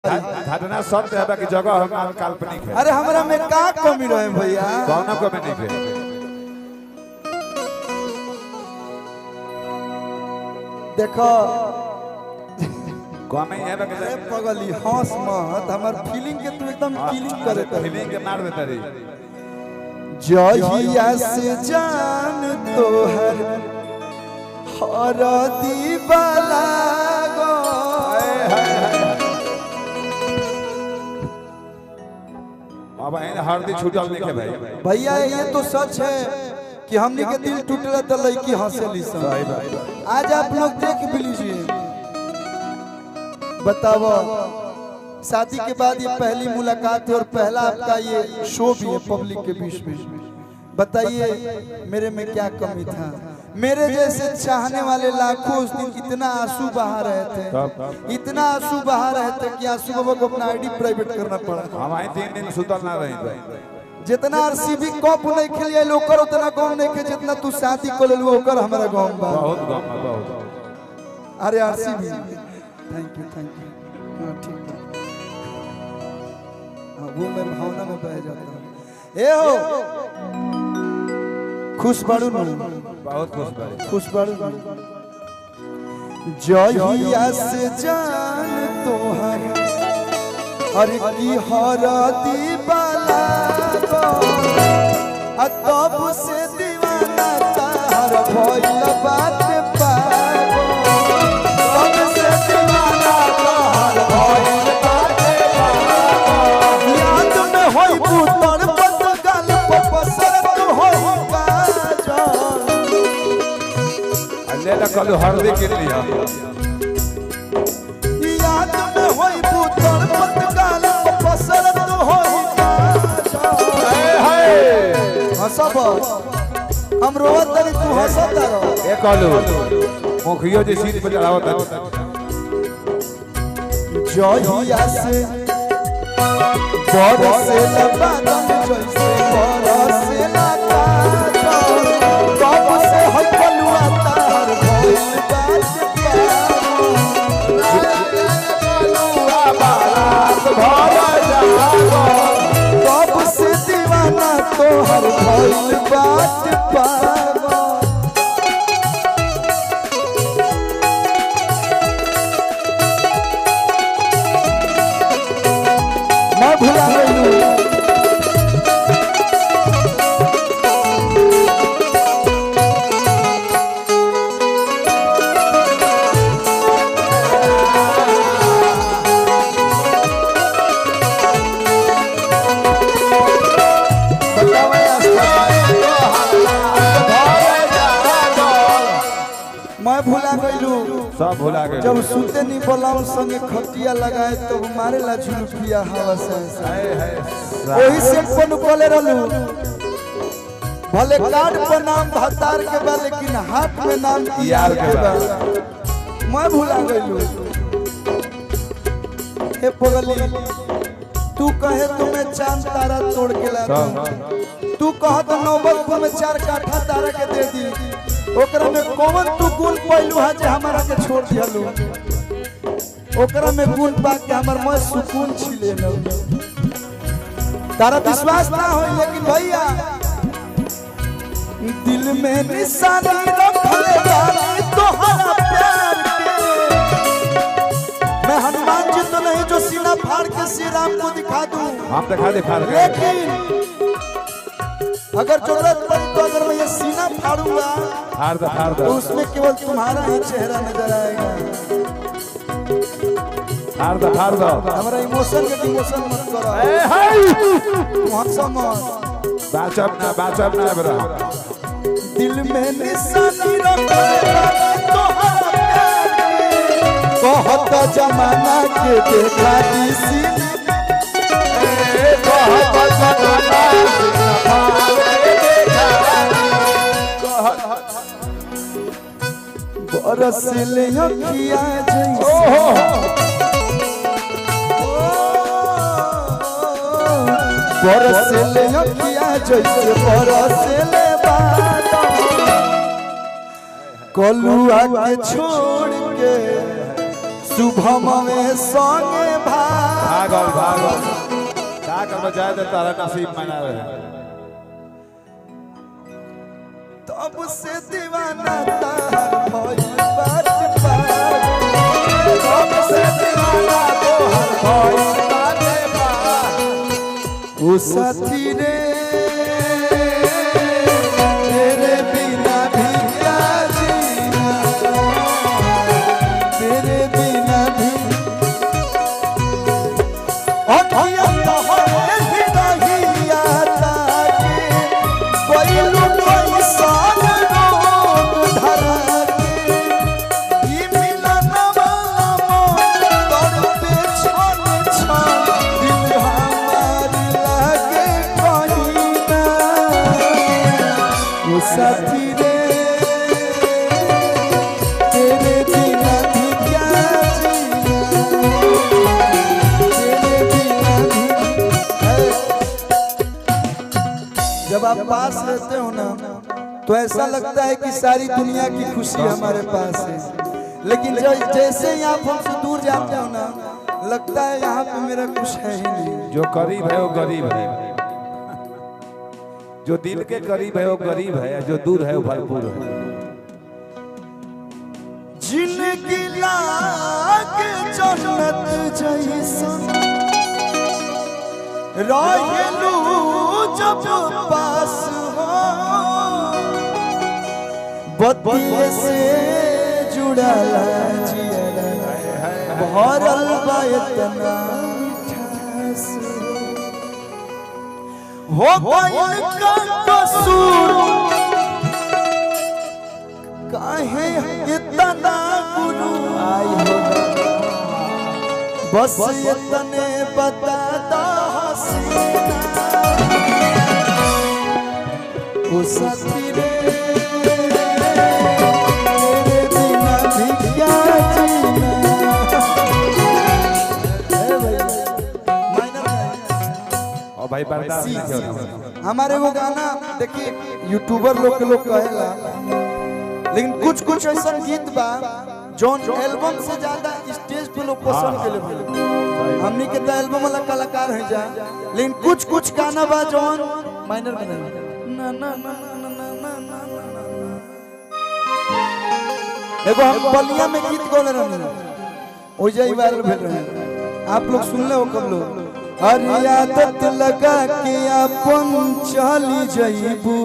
घटना सत्य है कि जगह हमारा काल्पनिक है। अरे हमरा में का कमी रहे भैया? कौन कमी नहीं है? देखो कमी है ना अरे पगली हंस मत, हमार फीलिंग के तू एकदम किलिंग करे त फीलिंग के मार देता रे। जहिया से जान तोहर हर दीवाला गो अब हरदी छूटल नहीं है भाई। भैया ये तो सच है कि हमने के दिल टूटला तो लड़की हंसेली सही बात। आज आप लोग देख भी लीजिए, बताओ शादी के बाद ये पहली मुलाकात है और पहला आपका ये शो भी है पब्लिक के बीच में। बताइए मेरे में क्या कमी था? मेरे जैसे चाहने वाले लाखों उस दिन इतना आंसू बहा रहे थे, इतना आंसू बहा रहे थे कि आंसू बाबा को अपना आईडी प्राइवेट करना पड़ा। हमारे 3 दिन सुतल ना रही थे। जितना आरसीबी कप नहीं खेलिए लोकर उतना गम नहीं के जितना तू शादी को लेलू ओकर हमरा गम बा। बहुत गम बहुत। अरे आरसीबी थैंक यू हां ठीक है। वो मैं भावना में बह जाता हूं। ए हो खुश बाड़ू न? बहुत खुश बाड़ी। खुश बाड़ू न? जहिया से जान तोहर हर की हर दीवाला तब से दीवाना तार भइल बात पागो। तब से दीवाना तार भइल बात पागो। याद में होई पुतर पत गाल पसर तू होई काजल। अल्ले ला कल हरदी के लिया। याद में होई पुतर पत गाल पसर तू होई काजल। हंसब हम रोवत तनी तू हंसत रहो। ए कहलू मुखियो जी सीट पे चढ़ावत है। जहिया से बरसे बादल जैसे बरसे काजल। कब से है कलुआ तार भइल बात पागो। कब से दीवाना तोहर भइल बात पागो। मैं भुला गई सब भुला गए। जब सुते नहीं बोलाऊं संगे खटिया लगाए तो मारे ला झुलुकिया हवा से वही से कोन कोले रहलू। भले कार्ड पर नाम भतार के बा लेकिन हाथ में नाम यार के बा। मैं भुला गइलू। हे पगली तू कहे तो मैं चांद तारा तोड़ के ला दूं। तू कह तो नौबतपुर में 4 काठा तारा के दे दी। ओकरा में कौन तू गुण पहलू है जे हमारा के छोड़ दियालू? ओकरा में गुण पा के हमर मन सुकून छिले न। तारा विश्वास ना हो लेकिन भैया दिल में निशानी रखले बानी तोहरा प्यार के। मैं हनुमान जी तो नहीं जो सीना फाड़ के श्री राम को दिखा दूं। हम दिखा लेकिन अगर जरूरत पड़ी तो अगर मैं ये सीना फाड़ूंगा तो उसमें केवल तुम्हारा ही चेहरा नजर आएगा। फाड़ दो। हमारा इमोशन के डिमोशन मत करो। तू हंस मत। बाचब ना बरा। दिल में निशानी रखले तोहरा प्यार के। बहुत जमाना के देखा दिसी। बहुत जमाना बरसले अखिया जैसे बरसले अखिया जैसे बरसले बादल। कलुआ के छोड़ के शुभम में संगे भाग भागल का कर बजाए तो तारा नसीब मना रहे तब से दीवाना तार भइल बात पार तब से दीवाना तोहर भइल बाटे पार ओ साथी रे तेरे बिना भी क्या जीना तेरे बिना भी अखिया तोहरे भी नहीं आता के कोई लुकोई सान रोग धरा के ई मिलन वाला मोर तोर पे छन छन दिल हमार लागे कहीं ना ओ साथी रे तेरे बिना भी क्या जीना तेरे बिना भी जब आप पास रहते हो ना तो ऐसा लगता है कि सारी दुनिया की खुशी हमारे पास है, लेकिन जैसे ही आप हमसे दूर जाते हो ना लगता है यहाँ पे मेरा कुछ है ही नहीं। जो करीब है वो गरीब है जो दिल के करीब है वो गरीब है जो दूर है वो भरपूर है जिंदगी लागे जन्नत जैसन रहेलू जब पास हो बत्ती से जुड़ला जियरा भरल बा इतना मिठास हो गइल का कसूर काहे इतना गुरु आई हो बस इतने बता दो हसीना ओ साथी रे तेरे बिना भी क्या जीना और भाई बर्दाश्त नहीं हो रहा हमारे वो गाना देखिए यूट्यूबर लोग कहेला, लेकिन कुछ कुछ ऐसा गीत बा जोन एल्बम से ज्यादा स्टेज पे लोग पसंद के लिए हमनी के तो एल्बम वाला कलाकार है जा, लेकिन कुछ कुछ गाना बा जोन माइनर में नहीं ना ना ना ना ना ना ना एगो हम बलिया में गीत गाने रहे ओ जाई वायरल भेल रहे आप लोग सुन ले हो कब लोग हर आदत लगा के अपन चली जाइबू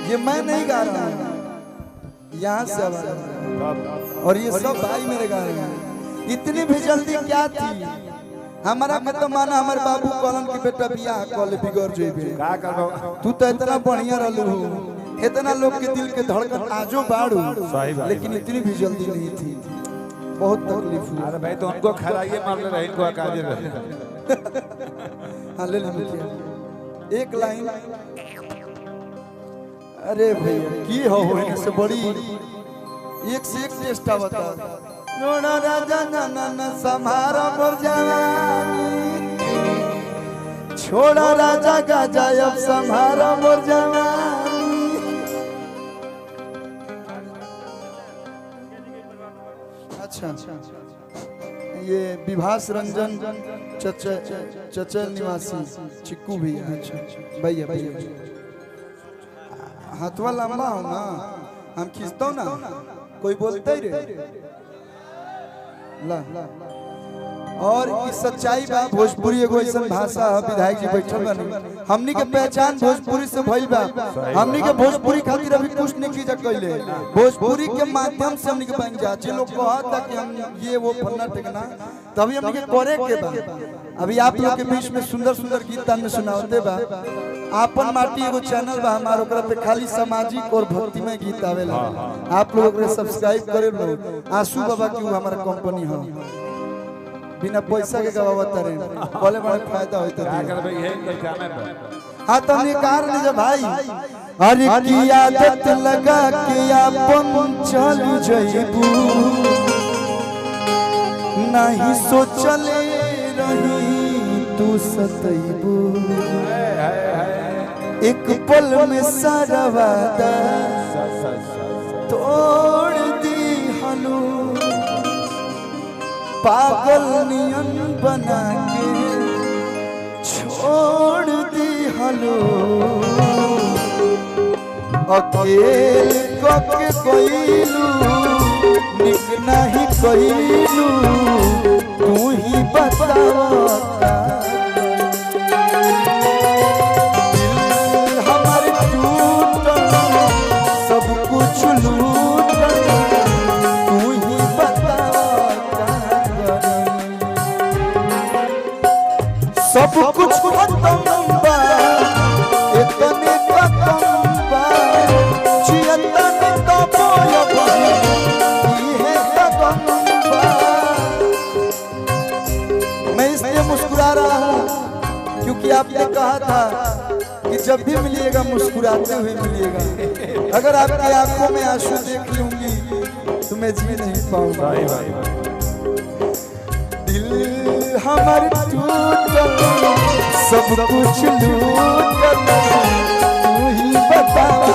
ये मैं नहीं गा रहा हूँ यहाँ से आवाज और ये सब भाई मेरे गा रहे हैं इतनी भी जल्दी क्या थी हमारा में तो माना हमारे बाबू कॉलन की बेटा बियाह कॉले बिगड़ जेबे का करबो तू तो इतना बढ़िया रहलू इतना लोग के दिल के धड़कन आजो बाड़ू लेकिन इतनी भी जल्दी नहीं थी बहुत तकलीफ हुई अरे भाई तो उनको खराइए मार ले रहे इनको काजे रहे हाँ ले एक लाइन अरे भैया की हो से बड़ी एक से एक टेस्ट बता नोड़ा राजा ना ना ना समारा मोर जवानी छोड़ा राजा का जाय अब समारा मोर जवानी अच्छा ये विभास रंजन चचल निवासी चिक्कू भी अच्छा भैया भैया हाथवा लंबा हो ना हम खींचता ना कोई बोलते ही रे ला और इस सच्चाई बा भोजपुरी एगो ऐसा भाषा है विधायक जी बैठल बानी हमनी के पहचान भोजपुरी से भइल बा हमनी के भोजपुरी खातिर अभी कुछ नहीं कीजा कइले भोजपुरी के माध्यम से हमनी के बन जा जे लोग कहता कि हम ये वो फन्ना टेकना तभी हमनी के करे के बा अभी आप लोग के बीच में सुंदर सुंदर गीत तान में सुनावते बा आपन माटी एगो चैनल बा हमार ओकरा पे खाली सामाजिक और भक्तिमय गीत आवेला आप लोग ओकरे सब्सक्राइब करे लो आंसू बाबा की हमारा कंपनी हो बिना पैसा के गवावत रे बोले बड़ा फायदा होता क्या करबे यही कामे पे हां तो हमने कार ले जा भाई अरे की आदत लगा के अपन चल जइबू नहीं सोचले रही तू सतइबू एक पल में सारा वादा तोड़ दी हलू पागल नियन बना के छोड़ दी हलो अकेल के कोइलू निक नहीं कोइलू तू ही बतावा दिल हमारे टूटल सब कुछ लूटल तू ही बतावा सब कुछ खत्म बा इतने खत्म बा चियतन तो बोल ये खत्म बा। मैं इसलिए मुस्कुरा रहा हूँ क्योंकि आपने कहा था कि जब भी मिलिएगा मुस्कुराते हुए मिलिएगा। अगर आपकी आंखों में आंसू देख लूंगी तो मैं जी नहीं पाऊंगा। दिल हमारे टूटल सब कुछ लूटल तू ही बतावा।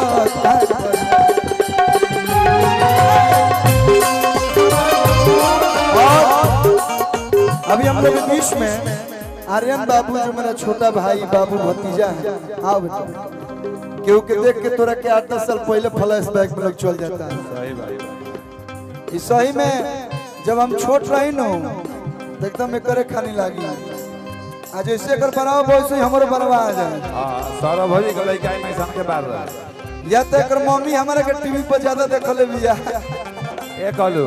अभी हम लोग के बीच में आर्यन बाबू जो मेरा छोटा भाई बाबू भतीजा है, आओ बेटा। क्यों के देख के तोरा के 8-10 साल पहले फ्लैशबैक में लोग चल जाता है। इस सही में जब हम छोट रही न देखता मैं करे खानी लागी आज ऐसे कर बनाओ वैसे हमारे बनवा आ जाए। सारा भरी के लइका में सन के बार या तो कर मम्मी हमारे के टीवी पर ज्यादा देखले बिया ए कहलू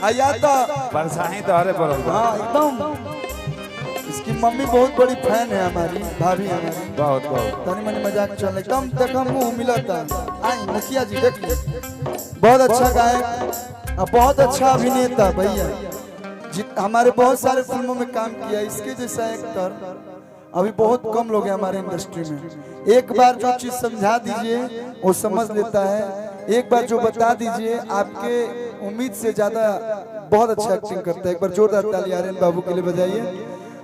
आ या तो परसाही तो हरे पर हां एकदम इसकी मम्मी बहुत बड़ी फैन है हमारी भाभी हमारी बहुत तनी मनी मजाक चल एकदम देखम मुंह मिलता। आई मुखिया जी देख ले बहुत अच्छा गायक और बहुत अच्छा अभिनेता भैया हमारे बहुत सारे फिल्मों में काम किया। इसके जैसा एक्टर अभी बहुत कम लोग हैं हमारे इंडस्ट्री में। एक बार जो चीज समझा दीजिए वो समझ लेता है, एक बार जो बता दीजिए आपके उम्मीद से ज्यादा बहुत अच्छा एक्टिंग करता है। एक बार जोरदार ताली आर्यन बाबू के लिए बजाइए।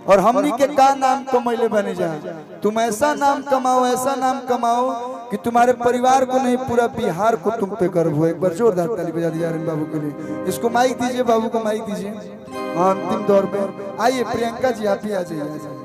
और हमनी के का नाम कमैले बने जाए, तुम ऐसा नाम कमाओ ऐसा नाम कमाओ कि तुम्हारे परिवार को नहीं पूरा बिहार को तुम पे गर्व हो। एक बार जोरदार ताली बजा दीजिए आर्यन बाबू के लिए। इसको माइक दीजिए, बाबू को माइक दीजिए। अंतिम दौर पे आइए प्रियंका जी आप ही आ जाइए।